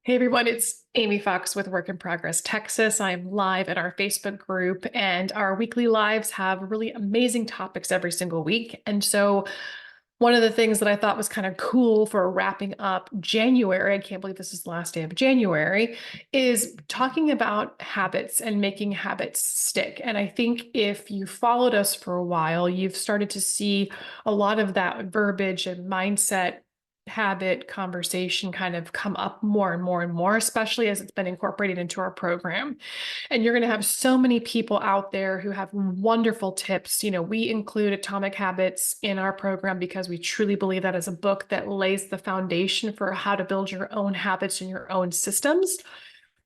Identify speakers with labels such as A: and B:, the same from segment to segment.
A: Hey everyone, it's Amy Fox with Work in Progress Texas. I'm live at our Facebook group, and our weekly lives have really amazing topics every single week. And so, one of the things that I thought was kind of cool for wrapping up January, I can't believe this is the last day of January, is talking about habits and making habits stick. And I think if you followed us for a while, you've started to see a lot of that verbiage and mindset habit conversation kind of come up more and more and more, especially as it's been incorporated into our program. And you're going to have so many people out there who have wonderful tips. We include Atomic Habits in our program because we truly believe that is a book that lays the foundation for how to build your own habits and your own systems.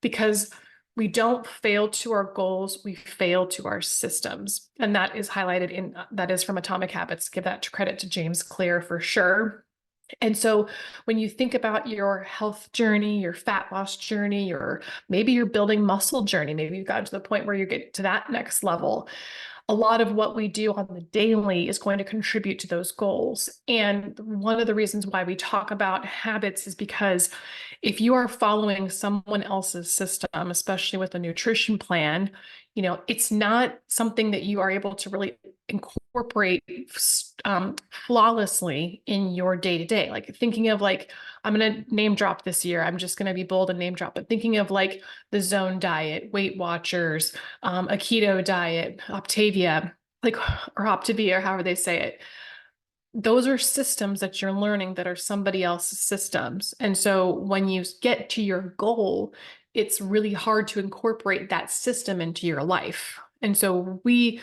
A: Because we don't fail to our goals, we fail to our systems. And that is highlighted that is from Atomic Habits. Give that credit to James Clear for sure. And so when you think about your health journey, your fat loss journey, or maybe your building muscle journey, maybe you've gotten to the point where you get to that next level, a lot of what we do on the daily is going to contribute to those goals. And one of the reasons why we talk about habits is because if you are following someone else's system, especially with a nutrition plan, it's not something that you are able to really incorporate flawlessly in your day to day. Like thinking of I'm going to name drop this year. I'm just going to be bold and name drop, but thinking of the Zone Diet, Weight Watchers, a keto diet, Optavia, or Optavia, or however they say it. Those are systems that you're learning that are somebody else's systems. And so when you get to your goal, it's really hard to incorporate that system into your life. And so we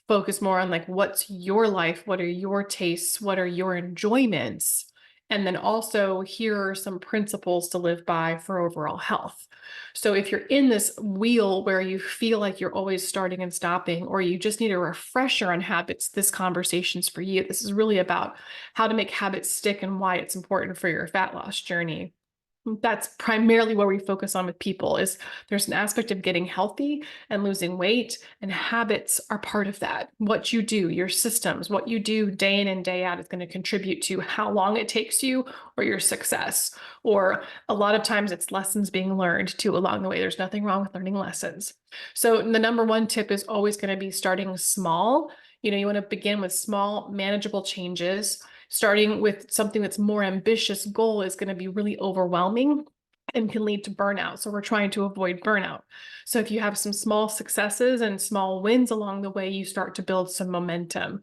A: focus more on what's your life? What are your tastes? What are your enjoyments? And then also, here are some principles to live by for overall health. So if you're in this wheel where you feel like you're always starting and stopping, or you just need a refresher on habits, this conversation's for you. This is really about how to make habits stick and why it's important for your fat loss journey. That's primarily where we focus on with people. Is there's an aspect of getting healthy and losing weight, and habits are part of that. What you do, your systems, what you do day in and day out is going to contribute to how long it takes you or your success. Or a lot of times it's lessons being learned too along the way. There's nothing wrong with learning lessons. So the number one tip is always going to be starting small. You want to begin with small, manageable changes. Starting with something that's more ambitious goal is going to be really overwhelming and can lead to burnout. So we're trying to avoid burnout. So if you have some small successes and small wins along the way, you start to build some momentum.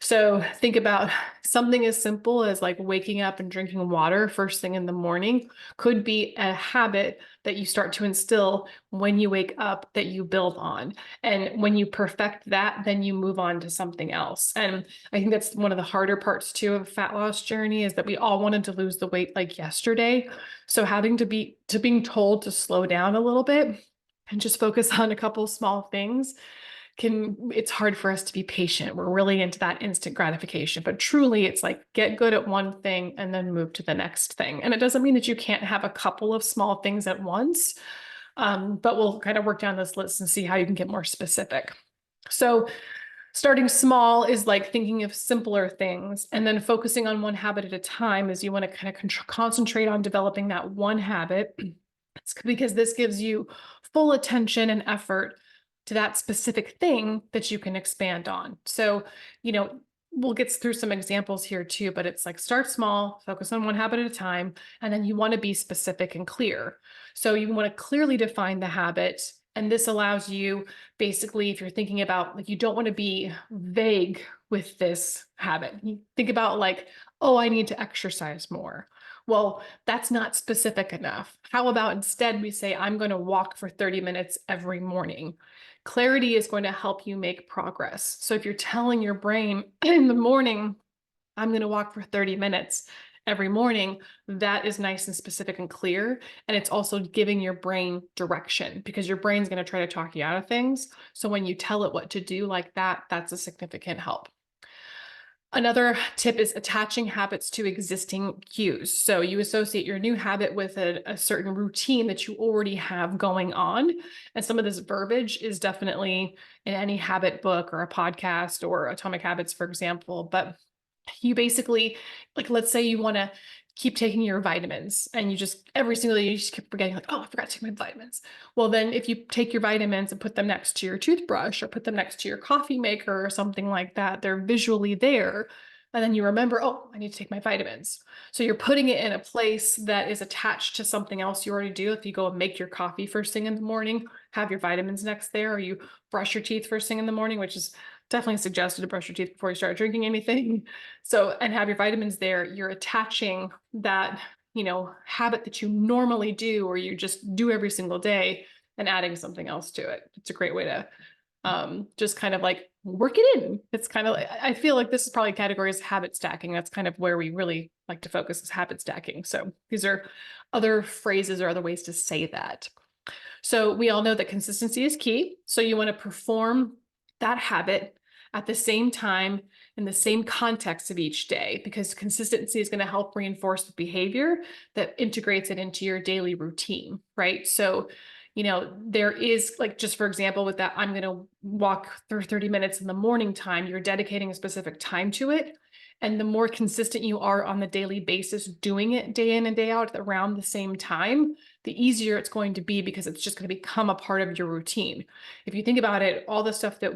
A: So think about something as simple as waking up and drinking water first thing in the morning could be a habit that you start to instill when you wake up that you build on. And when you perfect that, then you move on to something else. And I think that's one of the harder parts too of a fat loss journey, is that we all wanted to lose the weight like yesterday. So having to being told to slow down a little bit and just focus on a couple small things it's hard for us to be patient. We're really into that instant gratification, but truly it's get good at one thing and then move to the next thing. And it doesn't mean that you can't have a couple of small things at once, but we'll kind of work down this list and see how you can get more specific. So starting small is thinking of simpler things, and then focusing on one habit at a time as you want to kind of concentrate on developing that one habit. It's because this gives you full attention and effort to that specific thing that you can expand on. So, we'll get through some examples here too, but it's start small, focus on one habit at a time, and then you want to be specific and clear. So you want to clearly define the habit. And this allows you basically, if you're thinking about you don't want to be vague with this habit. You think about oh, I need to exercise more. Well, that's not specific enough. How about instead we say, I'm going to walk for 30 minutes every morning? Clarity is going to help you make progress. So if you're telling your brain in the morning, I'm going to walk for 30 minutes every morning, that is nice and specific and clear. And it's also giving your brain direction, because your brain's going to try to talk you out of things. So when you tell it what to do like that, that's a significant help. Another tip is attaching habits to existing cues. So you associate your new habit with a certain routine that you already have going on. And some of this verbiage is definitely in any habit book or a podcast or Atomic Habits, for example. But you basically, let's say you want to keep taking your vitamins and you just every single day you just keep forgetting like, oh, I forgot to take my vitamins. Well, then if you take your vitamins and put them next to your toothbrush or put them next to your coffee maker or something like that, they're visually there. And then you remember, oh, I need to take my vitamins. So you're putting it in a place that is attached to something else you already do. If you go and make your coffee first thing in the morning, have your vitamins next there, or you brush your teeth first thing in the morning, which is definitely suggested to brush your teeth before you start drinking anything. So, and have your vitamins there, you're attaching that, habit that you normally do, or you just do every single day and adding something else to it. It's a great way to just kind of like work it in. It's kind of, I feel like this is probably categories habit stacking. That's kind of where we really like to focus is habit stacking. So these are other phrases or other ways to say that. So we all know that consistency is key. So you want to perform that habit at the same time in the same context of each day, because consistency is going to help reinforce the behavior that integrates it into your daily routine, right? So, there is like, just for example, with that, I'm going to walk for 30 minutes in the morning time, you're dedicating a specific time to it. And the more consistent you are on the daily basis, doing it day in and day out around the same time, the easier it's going to be because it's just going to become a part of your routine. If you think about it, all the stuff that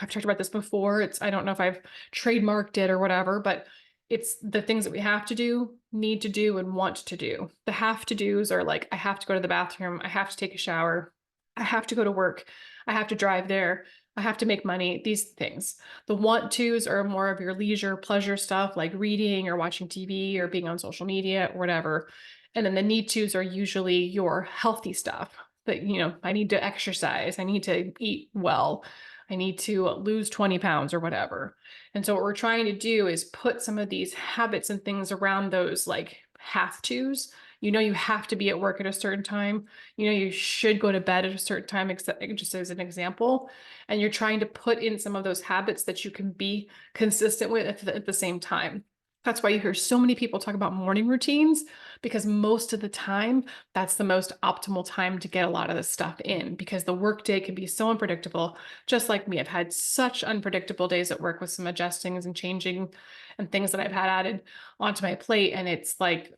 A: I've talked about this before, I don't know if I've trademarked it or whatever, but it's the things that we have to do, need to do, and want to do. The have to do's are like, I have to go to the bathroom, I have to take a shower, I have to go to work, I have to drive there, I have to make money, these things. The want tos are more of your leisure, pleasure stuff like reading or watching TV or being on social media or whatever. And then the need tos are usually your healthy stuff that, I need to exercise, I need to eat well, I need to lose 20 pounds or whatever. And so what we're trying to do is put some of these habits and things around those like have tos. You have to be at work at a certain time. You should go to bed at a certain time, just as an example. And you're trying to put in some of those habits that you can be consistent with at the same time. That's why you hear so many people talk about morning routines, because most of the time, that's the most optimal time to get a lot of this stuff in, because the workday can be so unpredictable. Just like me, I've had such unpredictable days at work with some adjustings and changing and things that I've had added onto my plate. And it's like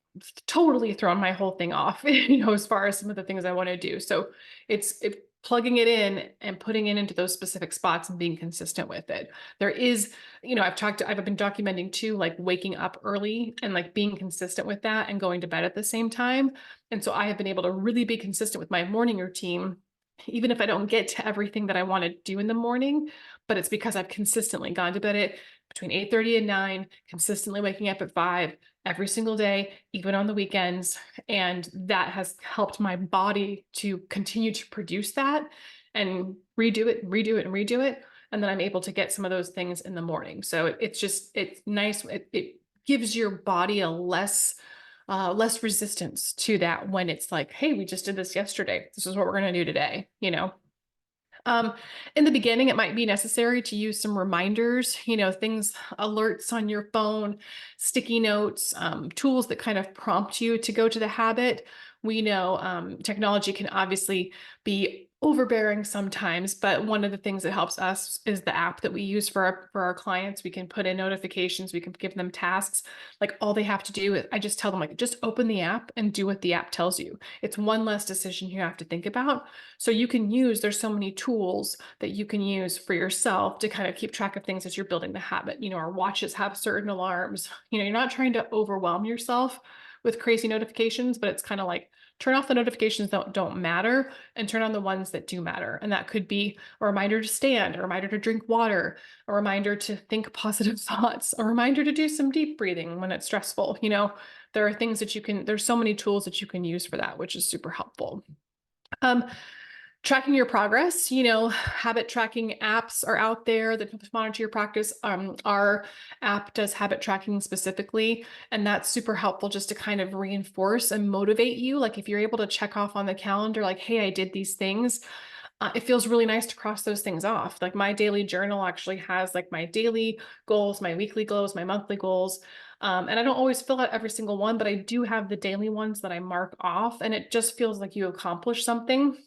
A: totally thrown my whole thing off, as far as some of the things I want to do. So it's plugging it in and putting it into those specific spots and being consistent with it. There is, I've been documenting too, like waking up early and like being consistent with that and going to bed at the same time. And so I have been able to really be consistent with my morning routine, even if I don't get to everything that I want to do in the morning, but it's because I've consistently gone to bed at between 8:30 and 9, consistently waking up at 5 every single day, even on the weekends. And that has helped my body to continue to produce that and redo it, redo it, and redo it. And then I'm able to get some of those things in the morning. So it's nice. It gives your body a less resistance to that when it's like, hey, we just did this yesterday. This is what we're going to do today, In the beginning, it might be necessary to use some reminders, things, alerts on your phone, sticky notes, tools that kind of prompt you to go to the habit. We know technology can obviously be overbearing sometimes, but one of the things that helps us is the app that we use for our clients. We can put in notifications, we can give them tasks. Like all they have to do is, I just tell them like, just open the app and do what the app tells you. It's one less decision you have to think about. So there's so many tools that you can use for yourself to kind of keep track of things as you're building the habit. Our watches have certain alarms. You're not trying to overwhelm yourself with crazy notifications, but it's kind of like turn off the notifications that don't matter and turn on the ones that do matter. And that could be a reminder to stand, a reminder to drink water, a reminder to think positive thoughts, a reminder to do some deep breathing when it's stressful. There are things that there's so many tools that you can use for that, which is super helpful. Tracking your progress, habit tracking apps are out there that monitor your practice. Our app does habit tracking specifically, and that's super helpful just to kind of reinforce and motivate you. Like if you're able to check off on the calendar, like, hey, I did these things. It feels really nice to cross those things off. Like my daily journal actually has like my daily goals, my weekly goals, my monthly goals. And I don't always fill out every single one, but I do have the daily ones that I mark off, and it just feels like you accomplished something.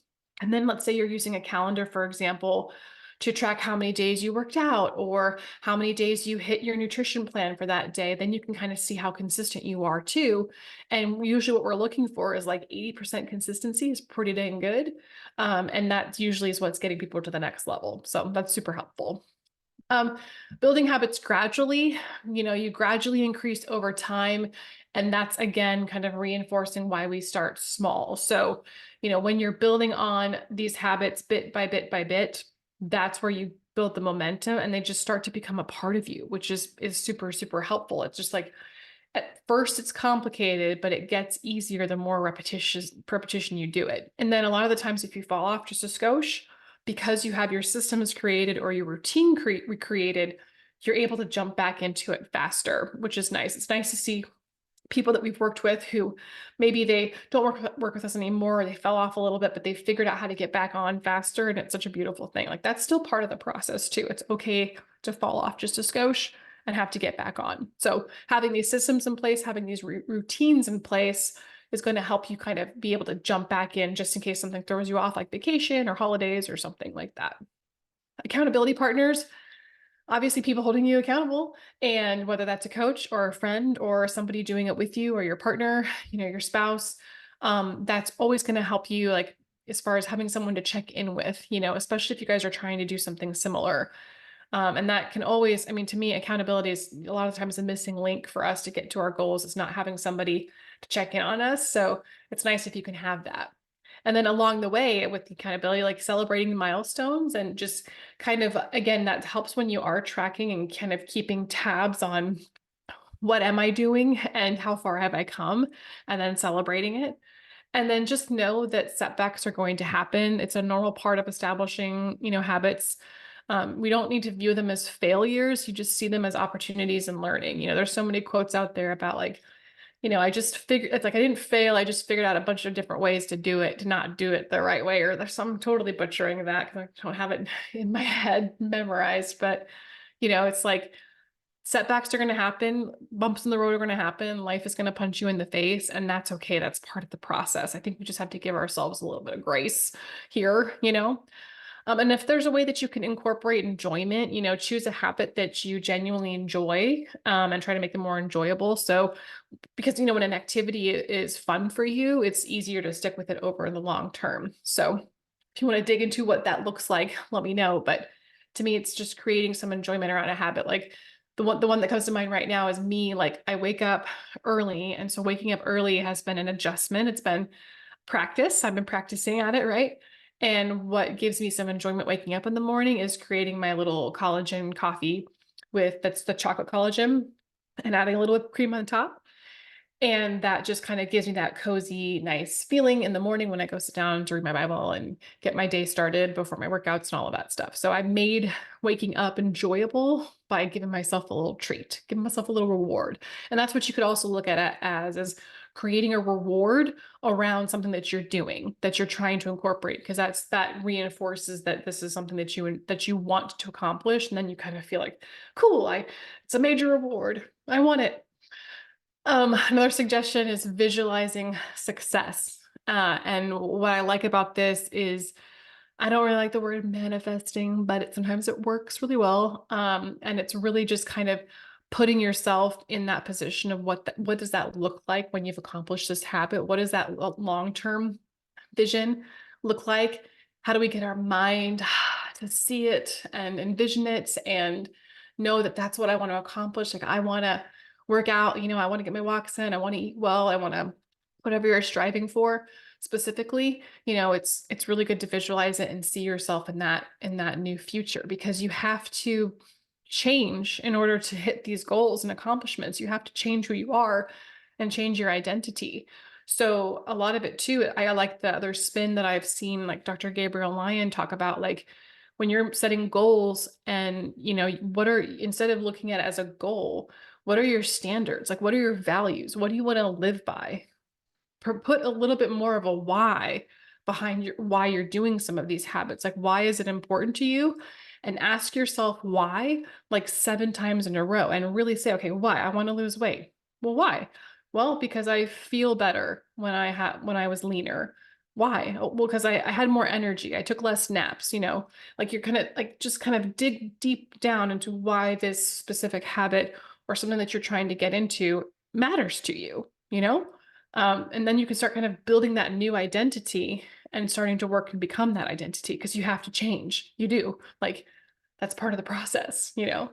A: And then let's say you're using a calendar, for example, to track how many days you worked out or how many days you hit your nutrition plan for that day. Then you can kind of see how consistent you are too. And usually what we're looking for is like 80% consistency is pretty dang good. And that usually is what's getting people to the next level. So that's super helpful. Um, Building habits gradually, you gradually increase over time. And that's again kind of reinforcing why we start small. So, when you're building on these habits bit by bit by bit, that's where you build the momentum and they just start to become a part of you, which is super, super helpful. It's just like at first it's complicated, but it gets easier the more repetition you do it. And then a lot of the times if you fall off just a skosh, because you have your systems created or your routine recreated, you're able to jump back into it faster, which is nice. It's nice to see people that we've worked with who maybe they don't work with us anymore, or they fell off a little bit, but they figured out how to get back on faster. And it's such a beautiful thing. Like that's still part of the process too. It's okay to fall off just a skosh and have to get back on. So having these systems in place, having these routines in place is going to help you kind of be able to jump back in just in case something throws you off, like vacation or holidays or something like that. Accountability partners, obviously people holding you accountable, and whether that's a coach or a friend or somebody doing it with you or your partner, your spouse, that's always going to help you, like as far as having someone to check in with, especially if you guys are trying to do something similar. And that can always, I mean, to me, accountability is a lot of times a missing link for us to get to our goals. It's not having somebody to check in on us. So it's nice if you can have that. And then along the way with the accountability, like celebrating milestones and just kind of, again, that helps when you are tracking and kind of keeping tabs on what am I doing and how far have I come, and then celebrating it. And then just know that setbacks are going to happen. It's a normal part of establishing, habits. We don't need to view them as failures. You just see them as opportunities and learning. There's so many quotes out there about like, I just figured, it's like I didn't fail. I just figured out a bunch of different ways to do it, to not do it the right way. Or there's some totally butchering that because I don't have it in my head memorized. But, it's like setbacks are going to happen, bumps in the road are going to happen, life is going to punch you in the face, and that's okay. That's part of the process. I think we just have to give ourselves a little bit of grace here. And if there's a way that you can incorporate enjoyment, choose a habit that you genuinely enjoy, and try to make them more enjoyable. So, because, when an activity is fun for you, it's easier to stick with it over in the long term. So if you want to dig into what that looks like, let me know. But to me, it's just creating some enjoyment around a habit. Like the one that comes to mind right now is me. Like I wake up early. And so waking up early has been an adjustment. It's been practice. I've been practicing at it, right? And what gives me some enjoyment waking up in the morning is creating my little collagen coffee that's the chocolate collagen, and adding a little whipped cream on top. And that just kind of gives me that cozy, nice feeling in the morning when I go sit down to read my Bible and get my day started before my workouts and all of that stuff. So I made waking up enjoyable by giving myself a little treat, giving myself a little reward. And that's what you could also look at it as creating a reward around something that you're doing, that you're trying to incorporate, because that reinforces that this is something that you want to accomplish. And then you kind of feel like, cool, it's a major reward. I want it. Another suggestion is visualizing success. And what I like about this is I don't really like the word manifesting, but sometimes it works really well. And it's really just kind of putting yourself in that position of what does that look like when you've accomplished this habit? What does that long-term vision look like? How do we get our mind to see it and envision it and know that that's what I want to accomplish? Like I want to work out, I want to get my walks in, I want to eat well, I want to, whatever you're striving for specifically, it's really good to visualize it and see yourself in that new future, because you have to change in order to hit these goals and accomplishments. You have to change who you are and change your identity. So a lot of it too, I like the other spin that I've seen, like Dr. Gabriel Lyon talk about, like when you're setting goals and, instead of looking at it as a goal, what are your standards? Like, what are your values? What do you want to live by? Put a little bit more of a why behind why you're doing some of these habits. Like, why is it important to you? And ask yourself why, like 7 times in a row, and really say, okay, why? I want to lose weight. Well, why? Well, because I feel better when I was leaner. Why? Oh, well, because I had more energy. I took less naps, like you're kind of like just kind of dig deep down into why this specific habit or something that you're trying to get into matters to you. And then you can start kind of building that new identity and starting to work and become that identity because you have to change. You do. Like that's part of the process. And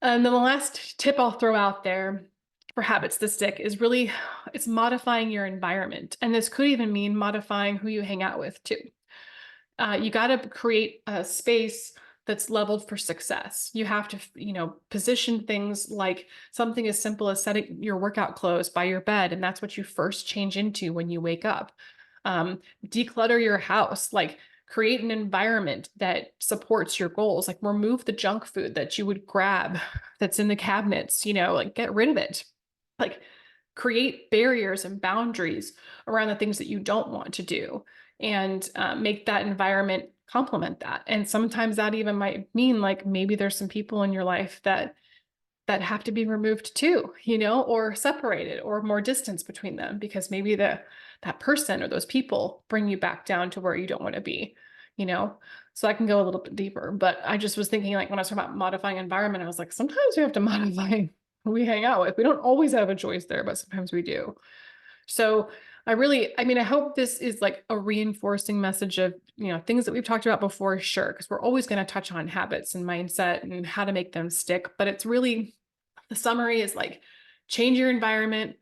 A: then the last tip I'll throw out there for habits to stick is really it's modifying your environment. And this could even mean modifying who you hang out with too. You got to create a space that's leveled for success. You have to, position things like something as simple as setting your workout clothes by your bed, and that's what you first change into when you wake up. Declutter your house, like create an environment that supports your goals, like remove the junk food that you would grab that's in the cabinets, like get rid of it. Like create barriers and boundaries around the things that you don't want to do and make that environment complement that. And sometimes that even might mean like maybe there's some people in your life that have to be removed too, or separated or more distance between them because maybe that person or those people bring you back down to where you don't want to be, you know? So I can go a little bit deeper, but I just was thinking like when I was talking about modifying environment, I was like, sometimes we have to modify who we hang out with. We don't always have a choice there, but sometimes we do. So I hope this is like a reinforcing message of, things that we've talked about before, sure, because we're always going to touch on habits and mindset and how to make them stick. But it's really the summary is like change your environment,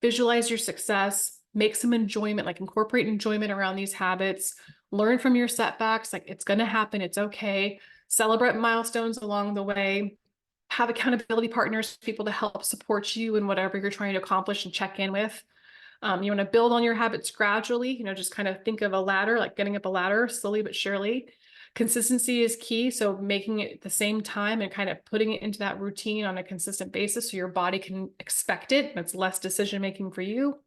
A: visualize your success, make some enjoyment, like incorporate enjoyment around these habits, learn from your setbacks, like it's going to happen, it's okay. Celebrate milestones along the way. Have accountability partners, people to help support you in whatever you're trying to accomplish and check in with. You want to build on your habits gradually, just kind of think of a ladder, like getting up a ladder slowly but surely. Consistency is key. So making it at the same time and kind of putting it into that routine on a consistent basis so your body can expect it. That's less decision making for you.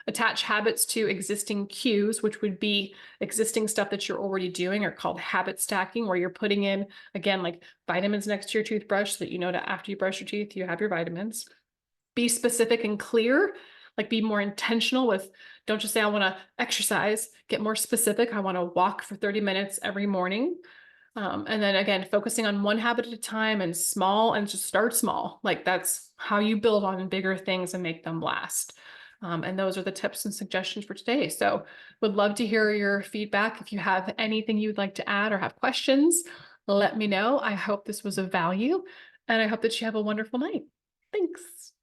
A: Attach habits to existing cues, which would be existing stuff that you're already doing, or called habit stacking, where you're putting in, again, like vitamins next to your toothbrush so that you know that after you brush your teeth, you have your vitamins. Be specific and clear, like be more intentional with, don't just say, I want to exercise, get more specific. I want to walk for 30 minutes every morning. And then again, focusing on one habit at a time and just start small. Like that's how you build on bigger things and make them last. And those are the tips and suggestions for today. So would love to hear your feedback. If you have anything you'd like to add or have questions, let me know. I hope this was of value and I hope that you have a wonderful night. Thanks.